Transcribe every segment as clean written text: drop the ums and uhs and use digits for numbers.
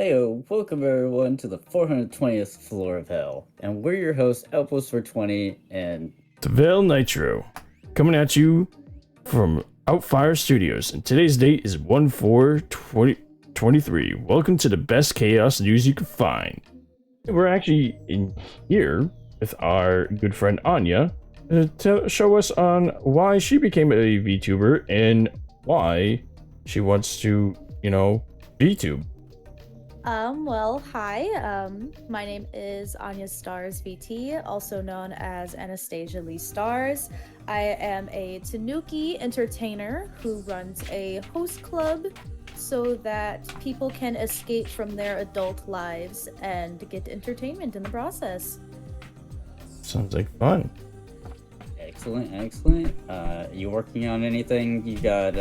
Hey, welcome everyone to the 420th floor of hell. And we're your hosts, Outpost for 20, and teivelnitro, coming at you from Outfire Studios. And today's date is 1/4/2023. Welcome to the best chaos news you can find. We're actually in here with our good friend Anya to show us on why she became a VTuber and why she wants to, VTube. Hi. My name is Anya Stars VT, also known as Anastasia Lee Stars. I am a Tanuki entertainer who runs a host club so that people can escape from their adult lives and get entertainment in the process. Sounds like fun. excellent. You working on anything you got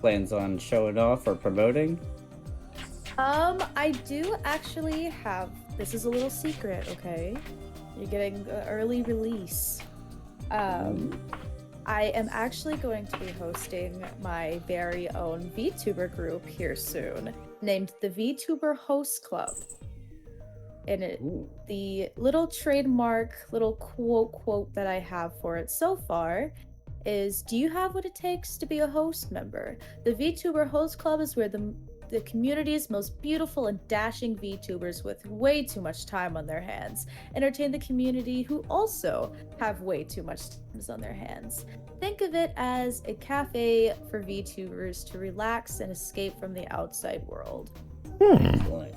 plans on showing off or promoting? I do actually have, this is a little secret, okay? You're getting an early release. I am actually going to be hosting my very own VTuber group here soon, named the VTuber Host Club. And the little trademark, little quote that I have for it so far is, do you have what it takes to be a host member? The VTuber Host Club is where the community's most beautiful and dashing VTubers with way too much time on their hands entertain the community who also have way too much time on their hands. Think of it as a cafe for VTubers to relax and escape from the outside world. Excellent.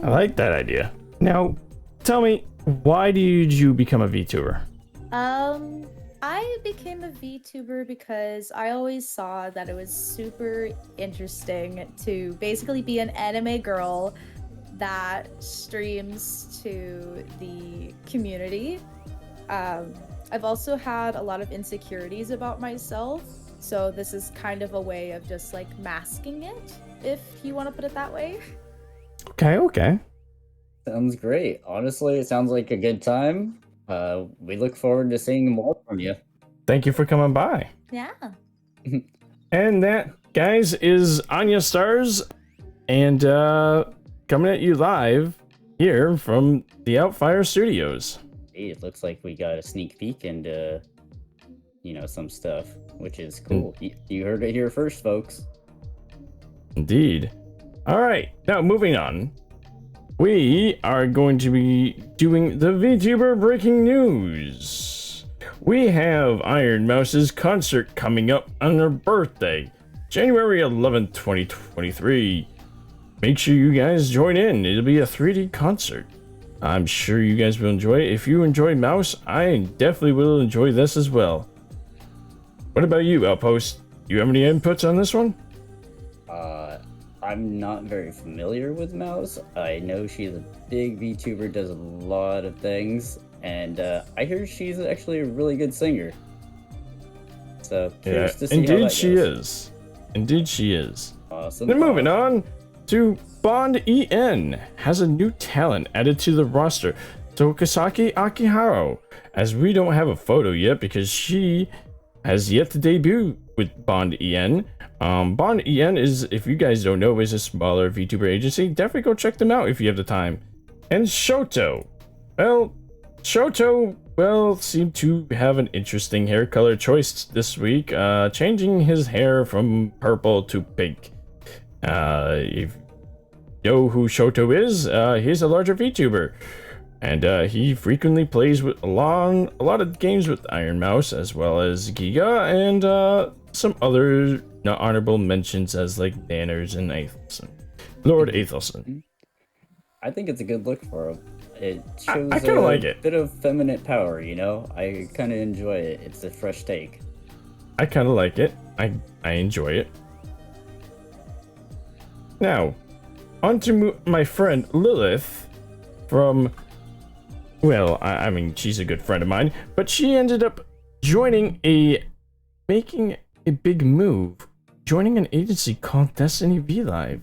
I like that idea. Now, tell me, why did you become a VTuber? I became a VTuber because I always saw that it was super interesting to basically be an anime girl that streams to the community. I've also had a lot of insecurities about myself, so this is kind of a way of just like masking it, if you want to put it that way. Okay. Sounds great. Honestly, it sounds like a good time. We look forward to seeing more from you. Thank you for coming by. Yeah. And that, guys, is Anya Stars, and coming at you live here from the Outfire Studios. Hey, it looks like we got a sneak peek into, some stuff, which is cool. You heard it here first, folks. Indeed. All right, now moving on. We are going to be doing the Vtuber Breaking News. We have Iron Mouse's concert coming up on her birthday, January 11th, 2023. Make sure you guys join in. It'll be a 3D concert. I'm sure you guys will enjoy it. If you enjoy Mouse, I definitely will enjoy this as well. What about you, Outpost? Do you have any inputs on this one? I'm not very familiar with Mouse. I know she's a big VTuber, does a lot of things, and I hear she's actually a really good singer. So curious to see how that goes. Indeed she is. Awesome. Then moving on to Bond EN has a new talent added to the roster, Tokasaki Akiharu, as we don't have a photo yet because she has yet to debut with Bond EN. Bond EN is, if you guys don't know, is a smaller VTuber agency. Definitely go check them out if you have the time. And Shoto. Well, Shoto, seemed to have an interesting hair color choice this week, changing his hair from purple to pink. If you know who Shoto is, he's a larger VTuber. And he frequently plays with a lot of games with Iron Mouse, as well as Giga, and some other honorable mentions as like Nanners and Aethelson. Lord Aethelson. I think it's a good look for him. It shows I kind of like it. Bit of feminine power, I kind of enjoy it. It's a fresh take. I kind of like it. I enjoy it. Now, on to my friend Lilith from... Well, I mean, she's a good friend of mine, but she ended up making a big move, joining an agency called Destiny V Live.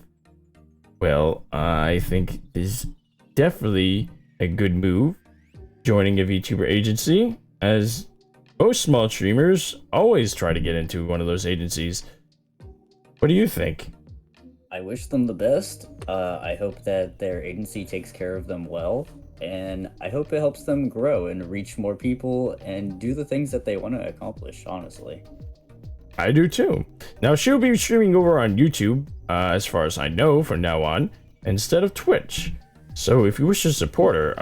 Well, I think is definitely a good move, joining a VTuber agency, as most small streamers always try to get into one of those agencies. What do you think? I wish them the best. I hope that their agency takes care of them well, and I hope it helps them grow and reach more people and do the things that they want to accomplish, honestly. I do too. Now, she'll be streaming over on YouTube, as far as I know, from now on, instead of Twitch. So if you wish to support her,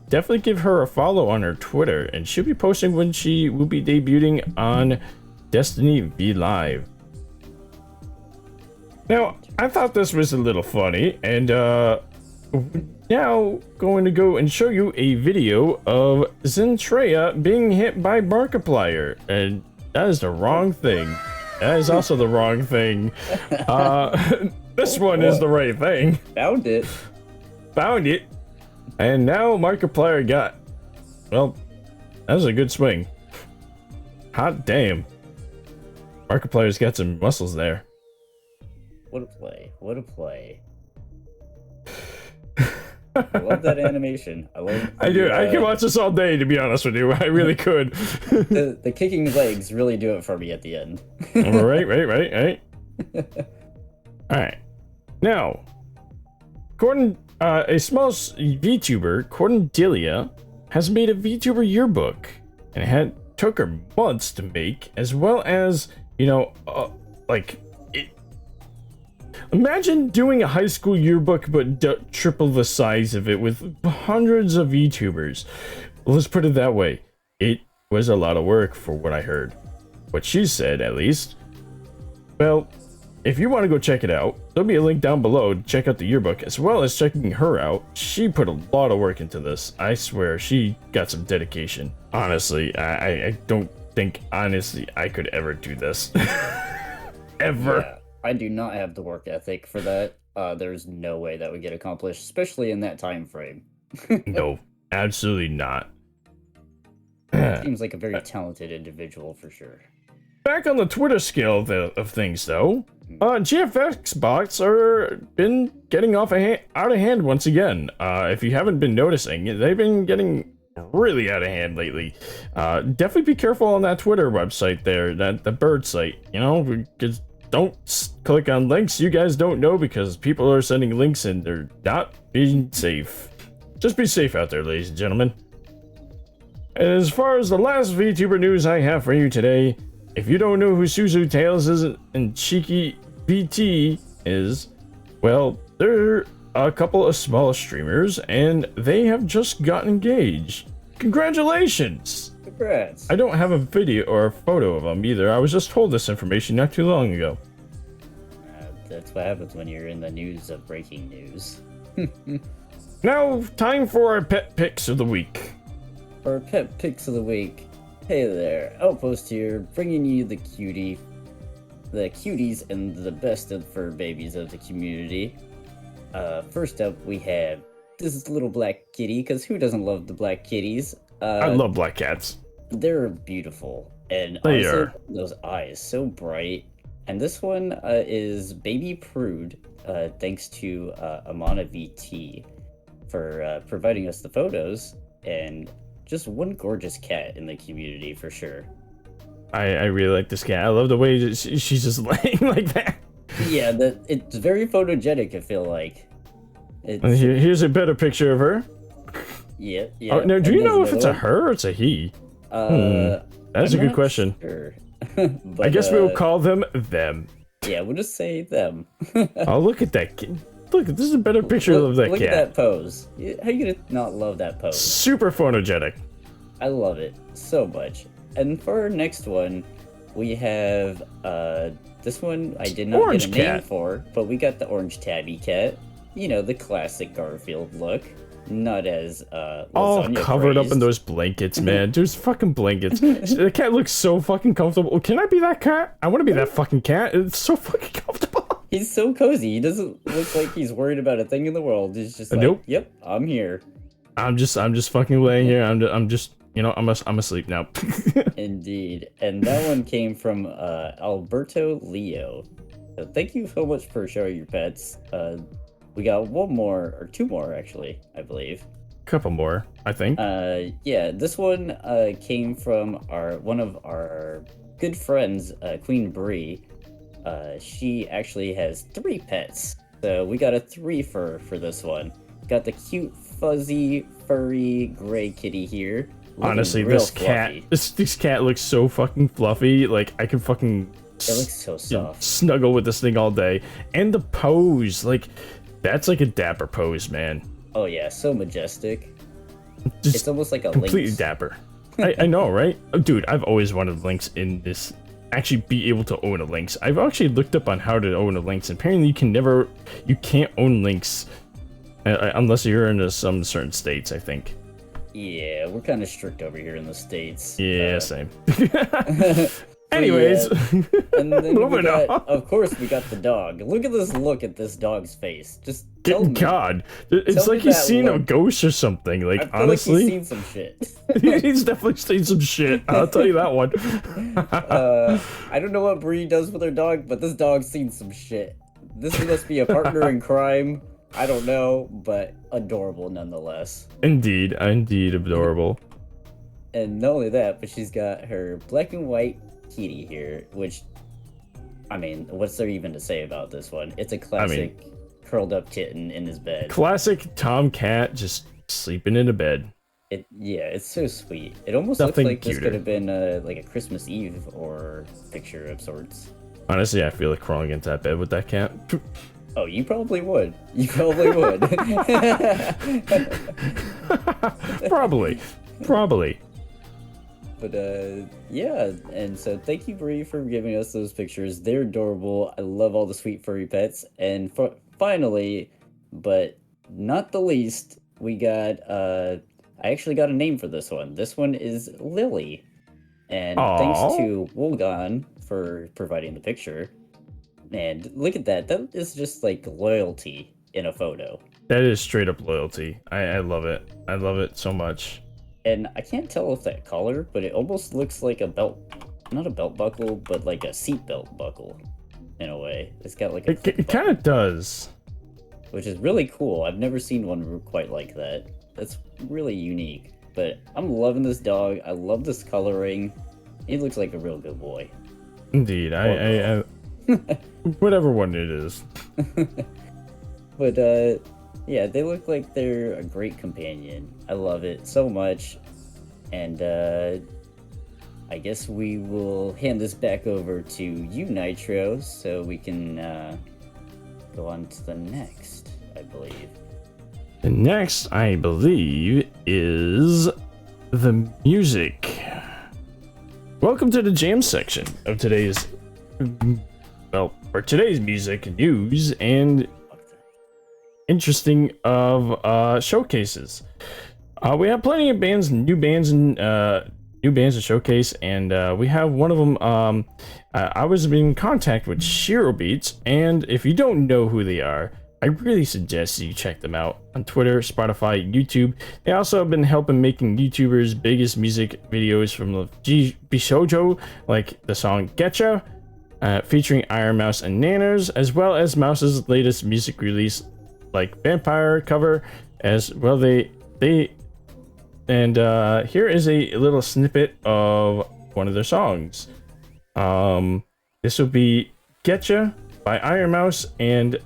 definitely give her a follow on her Twitter, and she'll be posting when she will be debuting on Destiny V Live. Now, I thought this was a little funny, and now going to go and show you a video of Zentreya being hit by Markiplier, and that is the wrong thing. That is also the wrong thing. This one is the right thing. Found it. Found it. And now Markiplier got... Well, that was a good swing. Hot damn. Markiplier's got some muscles there. What a play. What a play. I love that animation. I do. I could watch this all day, to be honest with you. I really could. The kicking legs really do it for me at the end. Right. Alright. Now, a small VTuber, Cordelia, has made a VTuber yearbook, and it took her months to make, as well as, imagine doing a high school yearbook, but triple the size of it with hundreds of VTubers. Let's put it that way. It was a lot of work for what I heard. What she said, at least. Well, if you want to go check it out, there'll be a link down below to check out the yearbook, as well as checking her out. She put a lot of work into this. I swear, she got some dedication. Honestly, I don't think, I could ever do this. Ever. Yeah, I do not have the work ethic for that. There's no way that would get accomplished, especially in that time frame. No, absolutely not. Seems like a very talented individual for sure. Back on the Twitter scale of things, though, GFX bots are been getting out of hand once again. If you haven't been noticing, they've been getting really out of hand lately. Definitely be careful on that Twitter website there, the bird site. Because don't click on links you guys don't know, because people are sending links and they're not being safe. Just be safe out there, ladies and gentlemen. And as far as the last VTuber news I have for you today, if you don't know who Suzu Tales is and Cheeky BT is, well, they're a couple of small streamers and they have just gotten engaged. Congratulations! Congrats! I don't have a video or a photo of them either. I was just told this information not too long ago. That's what happens when you're in the news of breaking news. Now, time for our pet picks of the week. Our pet picks of the week. Hey there, Outpost here, bringing you the cuties and the best of fur babies of the community. First up, we have this little black kitty, because who doesn't love the black kitties? I love black cats. They're beautiful, and they also are. Those eyes, so bright. And this one is Baby Prude, thanks to Amana VT for providing us the photos, and just one gorgeous cat in the community for sure. I really like this cat. I love the way that she's just laying like that. Yeah, it's very photogenic, I feel like. Here's a better picture of her. Yeah. Oh, now, do you know if it's a her or it's a he? That's a good question. Sure. But, I guess we'll call them. Yeah, we'll just say them. Oh, look at that kid. Look, this is a better picture of that cat. Look at that pose. How are you gonna not love that pose? Super photogenic. I love it so much. And for our next one, we have this one I did not Orange get a name cat. for, but we got the orange tabby cat. The classic Garfield look. Not as all lasagna covered up in praised. those blankets, man. There's fucking blankets. The cat looks so fucking comfortable. Can I be that cat? I want to be that fucking cat. It's so fucking comfortable. He's so cozy. He doesn't look like he's worried about a thing in the world. He's just like, Nope. Yep, I'm here. I'm just fucking laying here. I'm just I'm asleep now. Indeed. And that one came from Alberto Leo. So thank you so much for showing your pets. We got one more, or two more actually, I believe. Couple more, I think. Yeah, this one came from one of our good friends, Queen Bree. she actually has 3 pets. So we got a 3 for this one. Got the cute, fuzzy, furry gray kitty here. Honestly, this cat looks so fucking fluffy. Like, I can fucking it looks so soft. Snuggle with this thing all day. And the pose, like, that's like a dapper pose, man. Oh yeah, so majestic. Just it's almost like a completely lynx. Dapper. I know, right? Oh, dude, I've always wanted lynx in this. Actually, be able to own a lynx. I've actually looked up on how to own a lynx, and apparently you can't own lynx unless you're in some certain states, I think. Yeah, we're kind of strict over here in the States. Yeah, same. Anyways, yeah. And then moving on. Of course, we got the dog. Look at this dog's face. Just tell me. God, it's like he's seen a ghost or something. Like, I feel honestly, like he's seen some shit. He's definitely seen some shit. I'll tell you that one. I don't know what Bree does with her dog, but this dog's seen some shit. This must be a partner in crime. I don't know, but adorable nonetheless. Indeed adorable. And not only that, but she's got her black and white kitty here, which, I mean, what's there even to say about this one? It's a classic curled up kitten in his bed. Classic tomcat just sleeping in a bed. It's so sweet. It almost Nothing looks like cuter. This could have been like a Christmas Eve or picture of sorts. Honestly, I feel like crawling into that bed with that cat. Oh, you probably would. You probably would. Probably. But yeah, and so thank you, Bree, for giving us those pictures. They're adorable. I love all the sweet furry pets. And finally, but not the least, we got I actually got a name for this one. This one is Lily. And thanks to Wolgon for providing the picture. And look at that. That is just like loyalty in a photo. That is straight up loyalty. I love it. I love it so much. And I can't tell if that collar, but it almost looks like a belt. Not a belt buckle, but like a seatbelt buckle in a way. It's got like a It kind of does. Which is really cool. I've never seen one quite like that. That's really unique. But I'm loving this dog. I love this coloring. He looks like a real good boy. Indeed. I whatever one it is. But yeah, they look like they're a great companion. I love it so much. And I guess we will hand this back over to you, Nitro, so we can go on to the next, I believe. The next, I believe, is the music. Welcome to the jam section of today's, for today's music news and interesting of showcases. We have plenty of bands, new bands to showcase, and we have one of them. I was in contact with Shiro Beats, and if you don't know who they are, I really suggest you check them out on Twitter, Spotify, YouTube. They also have been helping making YouTubers' biggest music videos from the Bishojo, like the song Getcha, featuring Iron Mouse and Nanners, as well as Mouse's latest music release, like Vampire cover, as well. Here is a little snippet of one of their songs. This will be Getcha by Iron Mouse and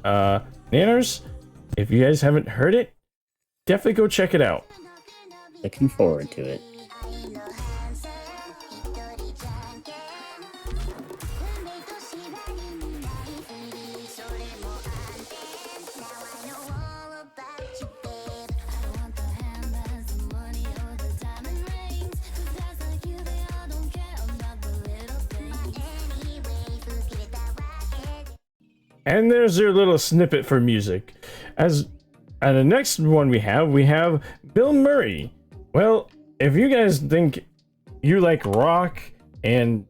Nanners. If you guys haven't heard it, definitely go check it out. Looking forward to it. And there's your little snippet for music. And the next one we have Bill Murray. Well, if you guys think you like rock and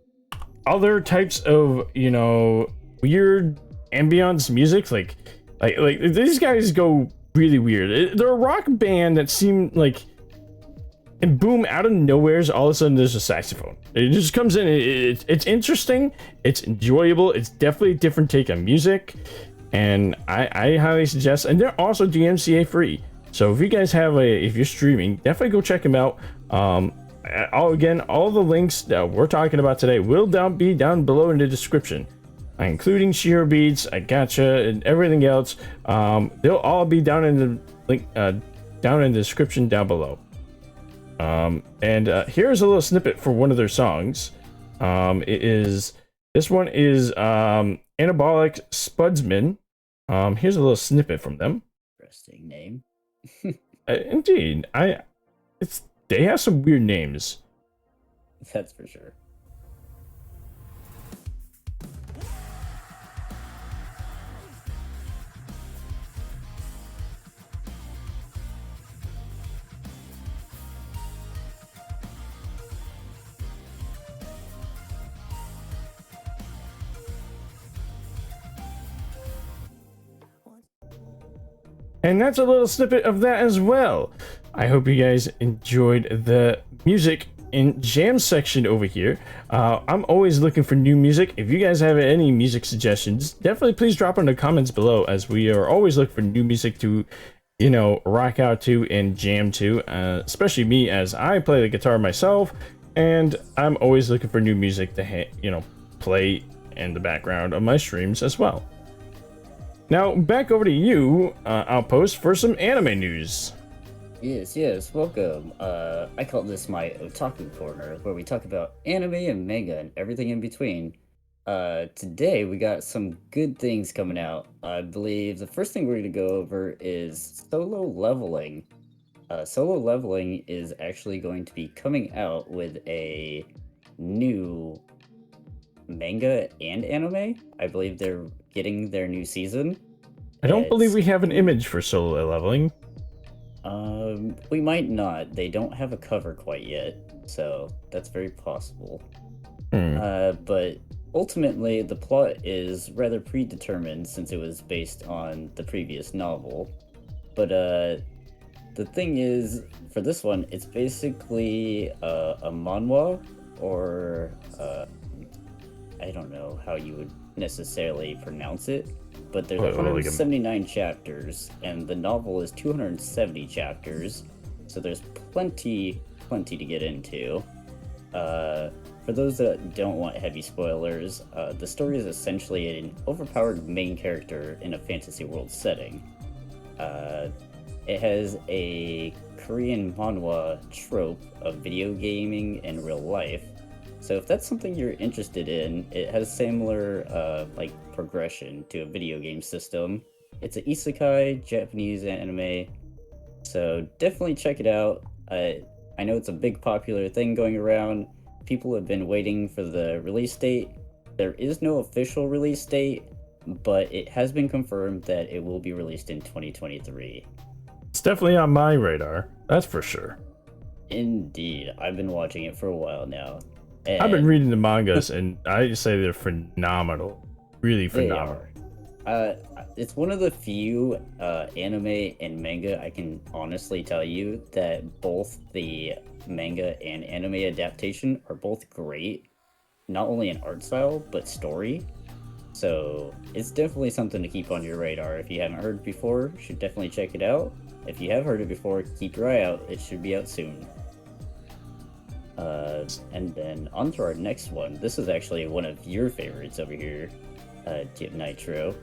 other types of, weird ambience music, like these guys go really weird. They're a rock band that seem like, and boom, out of nowhere, all of a sudden there's a saxophone. It just comes in. It's interesting. It's enjoyable. It's definitely a different take on music, and I highly suggest. And they're also DMCA free. So if you guys if you're streaming, definitely go check them out. All the links that we're talking about today will be down below in the description. including Shiro Beats, I Gotcha, and everything else. They'll all be down in the link, down in the description down below. Here's a little snippet for one of their songs. This one is Anabolic Spudsman. Here's a little snippet from them. Interesting name. Indeed, they have some weird names. That's for sure. And that's a little snippet of that as well. I hope you guys enjoyed the music and jam section over here. I'm always looking for new music. If you guys have any music suggestions, definitely please drop in the comments below, as we are always looking for new music to, you know, rock out to and jam to, especially me, as I play the guitar myself, and I'm always looking for new music to, you know, play in the background of my streams as well. Now, back over to you, Outpost, for some anime news. Yes, welcome. I call this my otaku corner, where we talk about anime and manga and everything in between. Today we got some good things coming out. I believe the first thing we're going to go over is Solo Leveling. Solo Leveling is actually going to be coming out with a new manga and anime. I believe they're getting their new season. I don't believe we have an image for Solo Leveling. We might not. They don't have a cover quite yet, so that's very possible. But ultimately, the plot is rather predetermined since it was based on the previous novel. But the thing is, for this one, it's basically a manhwa, or I don't know how you would necessarily pronounce it, but there's 179 chapters, and the novel is 270 chapters, so there's plenty to get into. For those that don't want heavy spoilers, the story is essentially an overpowered main character in a fantasy world setting. It has a Korean manhwa trope of video gaming in real life. So if that's something you're interested in, it has similar like progression to a video game system. It's an isekai Japanese anime, so definitely check it out. I know it's a big popular thing going around. People have been waiting for the release date. There is no official release date, but it has been confirmed that it will be released in 2023. It's definitely on my radar, that's for sure. Indeed, I've been watching it for a while now. And I've been reading the mangas, and I say they're phenomenal. Really phenomenal. It's one of the few anime and manga I can honestly tell you that both the manga and anime adaptation are both great, not only in art style, but story. So it's definitely something to keep on your radar. If you haven't heard it before, you should definitely check it out. If you have heard it before, keep your eye out. It should be out soon. And then on to our next one. This is actually one of your favorites over here, teivelnitro.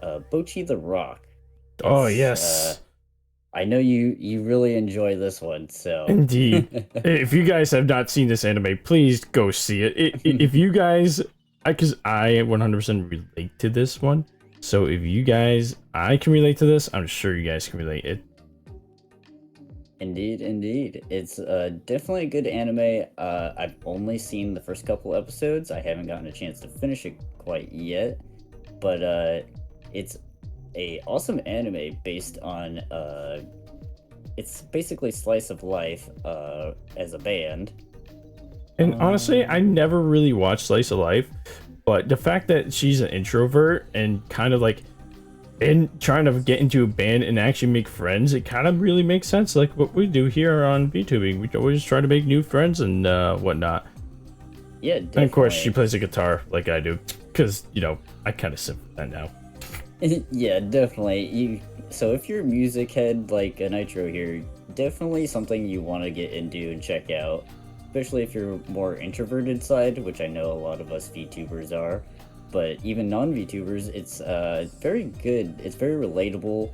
Bocci The Rock. Oh, yes. I know you really enjoy this one, so... Indeed. If you guys have not seen this anime, please go see it. If you guys... Because I 100% relate to this one. So if you guys... I can relate to this, I'm sure you guys can relate it. Indeed. It's definitely a good anime. I've only seen the first couple episodes. I haven't gotten a chance to finish it quite yet. But it's a awesome anime based on... it's basically slice of life as a band. And honestly, I never really watched Slice of Life. But the fact that she's an introvert and kind of like... and trying to get into a band and actually make friends, it kind of really makes sense, like what we do here on VTubing. We always try to make new friends and whatnot. Yeah, definitely. And of course, she plays a guitar like I do, because, you know, I kind of sip that now. Yeah, definitely. So if you're a music head like a Nitro here, definitely something you want to get into and check out, especially if you're more introverted side, which I know a lot of us VTubers are. but even non-VTubers, it's very good. It's very relatable.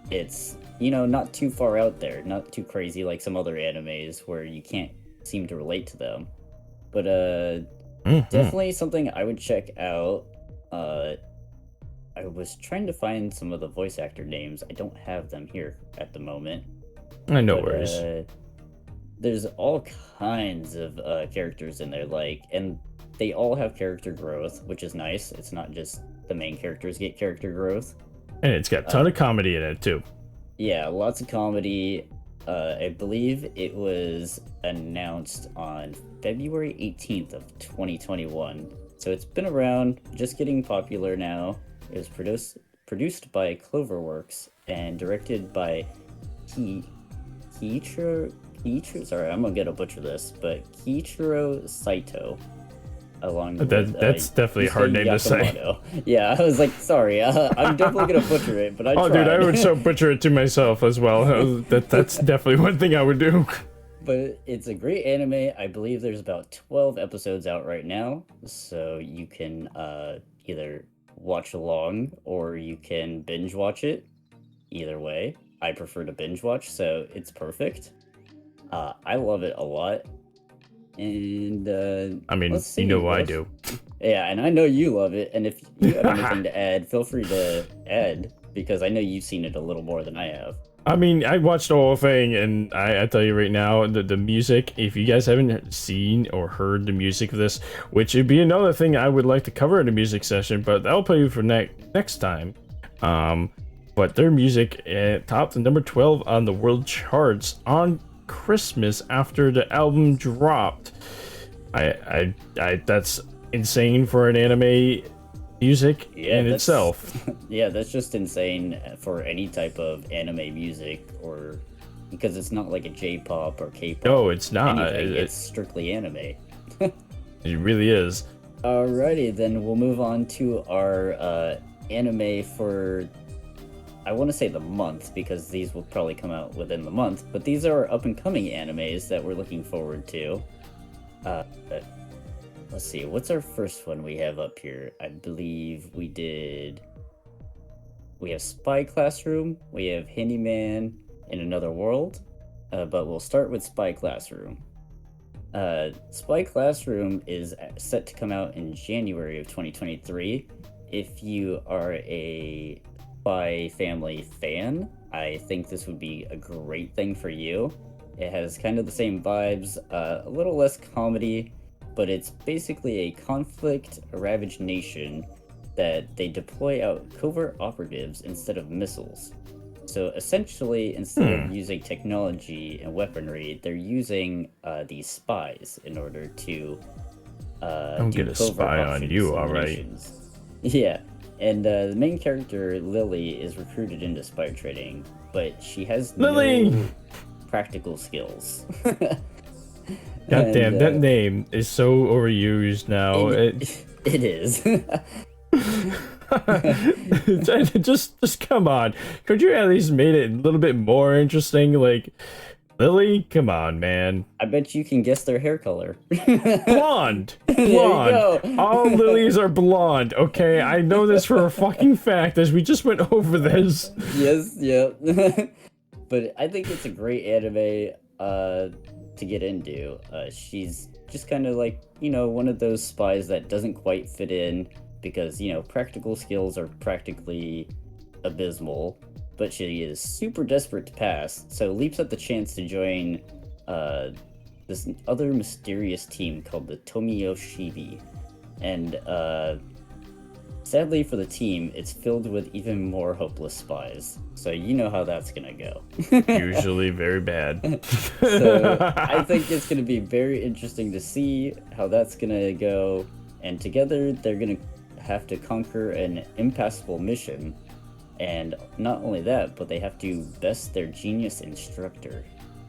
It's, you know, not too far out there, not too crazy like some other animes where you can't seem to relate to them. But definitely something I would check out. I was trying to find some of the voice actor names. I don't have them here at the moment. No worries. There's all kinds of characters in there, like, and they all have character growth, which is nice. It's not just the main characters get character growth. And it's got a ton of comedy in it, too. Yeah, lots of comedy. I believe it was announced on February 18th of 2021. So it's been around, just getting popular now. It was produced by Cloverworks and directed by Kiichiro, sorry, I'm gonna butcher this, but Kiichiro Saito. Along with, that's definitely a hard name to say. Yeah, I was like, sorry, I'm definitely gonna butcher it, but I tried. Oh, dude, I would so butcher it to myself as well. That's definitely one thing I would do. But it's a great anime. I believe there's about 12 episodes out right now, so you can either watch along or you can binge watch it. Either way, I prefer to binge watch, so it's perfect. I love it a lot. And I mean, you know I do. Yeah, and I know you love it. And if you have anything to add, feel free to add, because I know you've seen it a little more than I have. I mean, I watched the whole thing, and I tell you right now, the music, if you guys haven't seen or heard the music of this, which would be another thing I would like to cover in a music session, but that'll play you for next time. But their music topped the number 12 on the world charts on Christmas after the album dropped. I that's insane for an anime music in itself. Yeah, that's just insane for any type of anime music, or because it's not like a J-pop or K-pop. No, it's not. It's strictly anime. It really is. Alrighty, then we'll move on to our anime for, I want to say the month, because these will probably come out within the month, but these are up-and-coming animes that we're looking forward to. Let's see, what's our first one we have up here? I believe we have Spy Classroom, we have Handyman in Another World, but we'll start with Spy Classroom. Spy Classroom is set to come out in January of 2023. If you are a Spy Family fan, I think this would be a great thing for you. It has kind of the same vibes, a little less comedy, but it's basically a conflict-ravaged nation that they deploy out covert operatives instead of missiles. So essentially, instead of using technology and weaponry, they're using these spies in order to don't get a spy on you, alright. Yeah, and the main character, Lily, is recruited into spy training, but she has no practical skills. God damn, that name is so overused now. It is. just come on. Could you at least made it a little bit more interesting? Like, Lily, come on, man. I bet you can guess their hair color. Blonde. There you go. All lilies are blonde. Okay, I know this for a fucking fact, as we just went over this. Yes, yeah. But I think it's a great anime to get into. She's just kind of like, you know, one of those spies that doesn't quite fit in because, you know, practical skills are practically abysmal, but she is super desperate to pass, so leaps at the chance to join this other mysterious team called the Tomiyoshibi. And sadly for the team, it's filled with even more hopeless spies. So you know how that's gonna go. Usually very bad. So I think it's gonna be very interesting to see how that's gonna go. And together they're gonna have to conquer an impassable mission. And not only that, but they have to best their genius instructor.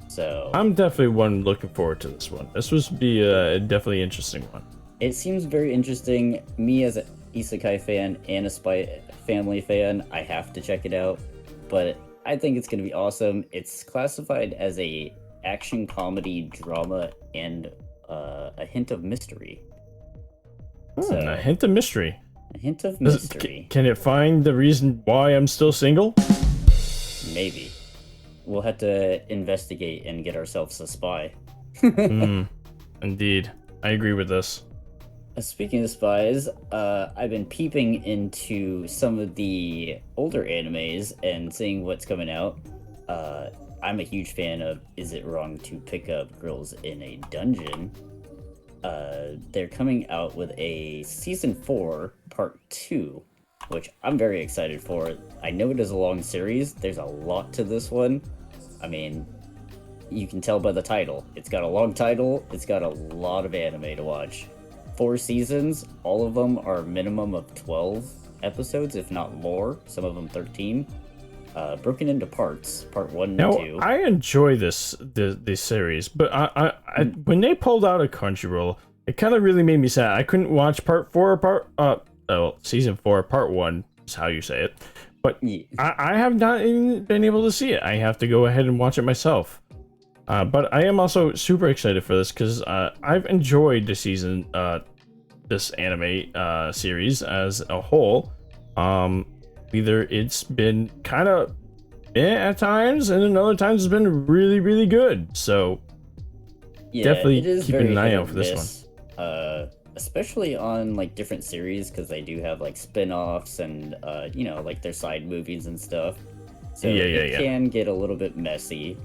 So I'm definitely looking forward to this one. This would be a definitely interesting one. It seems very interesting. Me as an isekai fan and a Spy Family fan, I have to check it out. But I think it's going to be awesome. It's classified as a action comedy drama and a hint of mystery. A hint of mystery. A hint of mystery. Can it find the reason why I'm still single? Maybe. We'll have to investigate and get ourselves a spy. Indeed. I agree with this. Speaking of spies, I've been peeping into some of the older animes and seeing what's coming out. I'm a huge fan of Is It Wrong to Pick Up Girls in a Dungeon? They're coming out with a Season 4 Part 2, which I'm very excited for. I know it is a long series. There's a lot to this one. I mean, you can tell by the title. It's got a long title. It's got a lot of anime to watch. 4 seasons. All of them are a minimum of 12 episodes, if not more. Some of them 13. Broken into parts. Part 1 and 2. I enjoy this series, but I when they pulled out a Crunchyroll, it kind of really made me sad. I couldn't watch Season 4, Part 1 is how you say it. But yeah. I have not even been able to see it. I have to go ahead and watch it myself. But I am also super excited for this because I've enjoyed the season, this anime series as a whole. Either it's been kind of at times, and then other times it's been really, really good. So yeah, definitely keeping an eye out for this one. Especially on like different series, because they do have like spin-offs and you know, like their side movies and stuff. So it can get a little bit messy.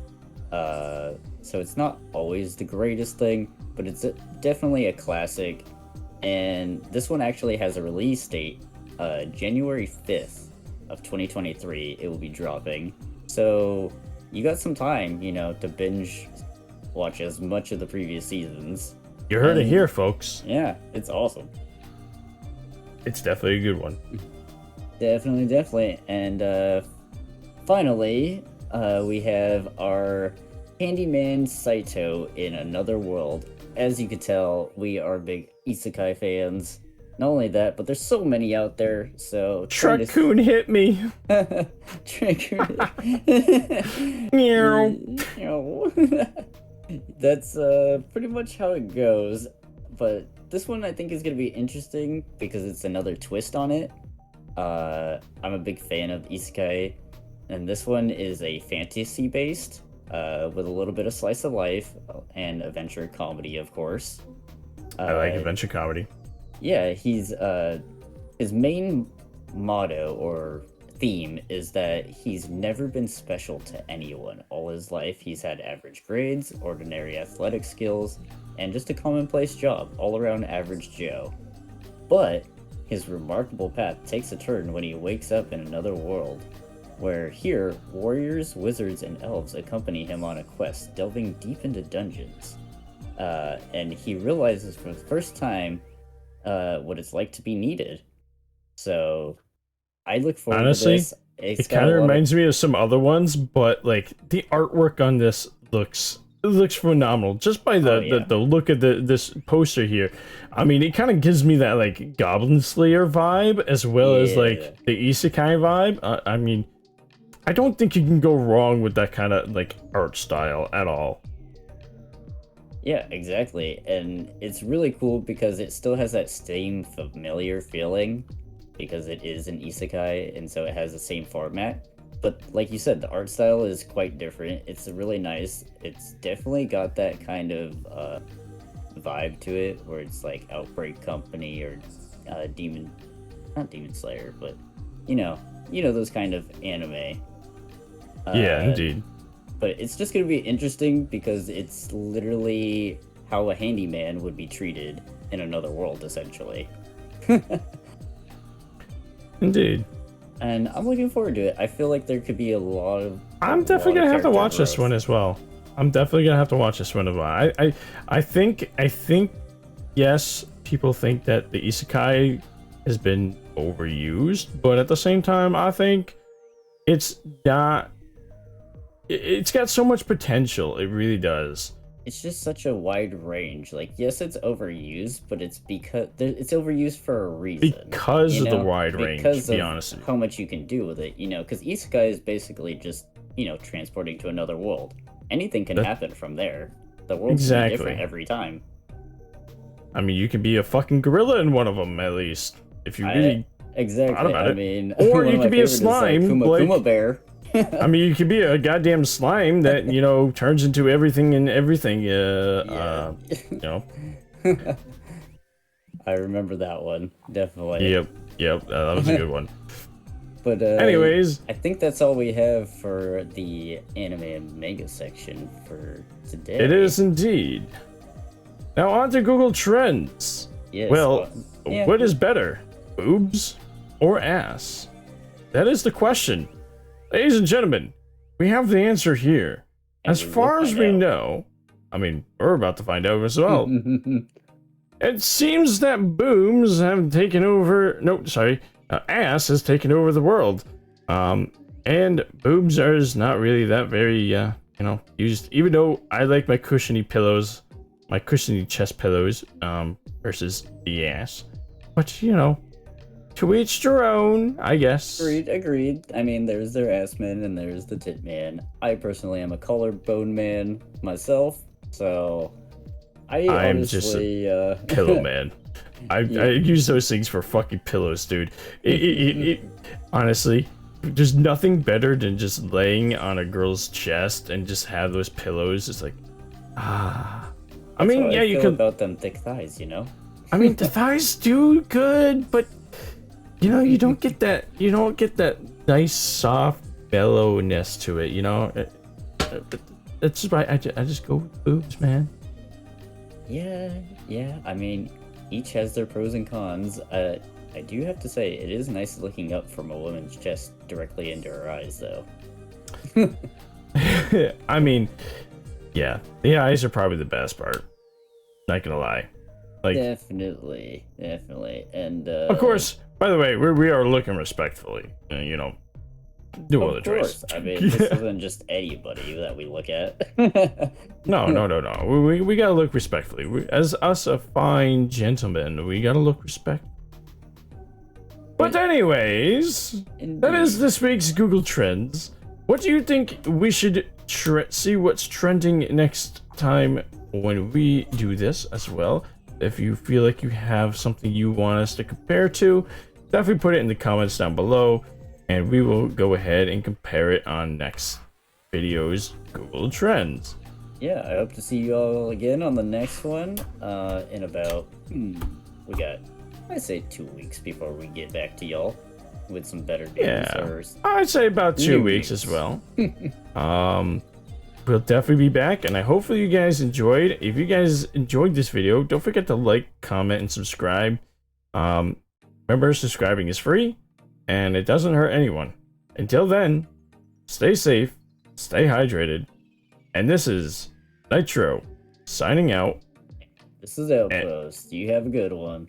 So it's not always the greatest thing, but it's definitely a classic. And this one actually has a release date, January 5th of 2023. It will be dropping. So you got some time, you know, to binge watch as much of the previous seasons. You heard it here, folks. Yeah, it's awesome. It's definitely a good one. Definitely. And finally, we have our Handyman Saito in Another World. As you can tell, we are big isekai fans. Not only that, but there's so many out there, so... Truck-kun hit me! Meow. That's pretty much how it goes, but this one I think is going to be interesting because it's another twist on it. I'm a big fan of isekai, and this one is a fantasy-based, with a little bit of slice of life and adventure comedy, of course. I like adventure comedy. Yeah, he's his main motto or theme is that he's never been special to anyone. All his life he's had average grades, ordinary athletic skills, and just a commonplace job, all around average Joe. But his remarkable path takes a turn when he wakes up in another world, where here warriors, wizards, and elves accompany him on a quest delving deep into dungeons. And he realizes for the first time what it's like to be needed. So I look forward to this. It kind of reminds me of some other ones, but like the artwork on this looks phenomenal just by the look of this poster here. I mean, it kind of gives me that like Goblin Slayer vibe as well as like the isekai vibe. I mean, I don't think you can go wrong with that kind of like art style at all. Yeah, exactly. And it's really cool because it still has that same familiar feeling because it is an isekai and so it has the same format. But like you said, the art style is quite different. It's really nice. It's definitely got that kind of vibe to it where it's like Outbreak Company or not Demon Slayer, but you know those kind of anime. Yeah, indeed. But it's just going to be interesting because it's literally how a handyman would be treated in another world, essentially. Indeed. And I'm looking forward to it. I feel like there could be a lot of... I'm definitely going to have to watch this one as well. I think, yes, people think that the isekai has been overused, but at the same time, I think it's not... It's got so much potential. It really does. It's just such a wide range. Like, yes, it's overused, but it's because it's overused for a reason. Because of the wide range, to be honest. How much you can do with it, because isekai is basically just, transporting to another world. Anything can happen from there. The world's different every time. I mean, you can be a fucking gorilla in one of them, at least. if you really exactly. thought about I it. mean, Or one you of my could be a favorites is, slime, Kuma, like- Kuma Bear. I mean, you could be a goddamn slime that, you know, turns into everything and everything, you know. I remember that one, definitely. Yep, that was a good one. But anyways, I think that's all we have for the anime and manga section for today. it is indeed. Now on to Google Trends. Yes, Well, yeah. what is better, boobs or ass? That is the question. Ladies and gentlemen, we have the answer here. And As we will far as find we out. know, I mean, we're about to find out as well. It seems that boobs have taken over. No, sorry, ass has taken over the world. And boobs are not really that very, you know, used. Even though I like my cushiony pillows, my cushiony chest pillows, versus the ass. But you know, to each their own, I guess. Agreed. I mean, there's their ass man and there's the tit man. I personally am a collarbone man myself, so I'm honestly, just a pillow man. I use those things for fucking pillows, dude. Honestly, there's nothing better than just laying on a girl's chest and just have those pillows. It's like, I mean, yeah, you could. About them thick thighs, you know. I mean, the thighs do good, but you know, you don't get that. You don't get that nice soft bellowness to it. You know, that's why I just go with boobs, man. Yeah. I mean, each has their pros and cons. I do have to say, it is nice looking up from a woman's chest directly into her eyes, though. I mean, yeah, the eyes are probably the best part. Not gonna lie. Like, Definitely, and of course. By the way, we are looking respectfully. You know, do other choice. I mean, this isn't just anybody that we look at. No. We gotta look respectfully. As us, a fine gentleman, we gotta look respect. But anyways, that is this week's Google Trends. What do you think we should see what's trending next time when we do this as well? If you feel like you have something you want us to compare to, definitely put it in the comments down below, and we will go ahead and compare it on next video's Google Trends. Yeah, I hope to see you all again on the next one in about, we got, I'd say 2 weeks before we get back to y'all with some better news. Yeah, I'd say about 2 weeks as well. We'll definitely be back, and I hopefully you guys enjoyed. If you guys enjoyed this video, don't forget to like, comment, and subscribe. Remember, subscribing is free, and it doesn't hurt anyone. Until then, stay safe, stay hydrated, and this is Nitro, signing out. This is Outpost. You have a good one.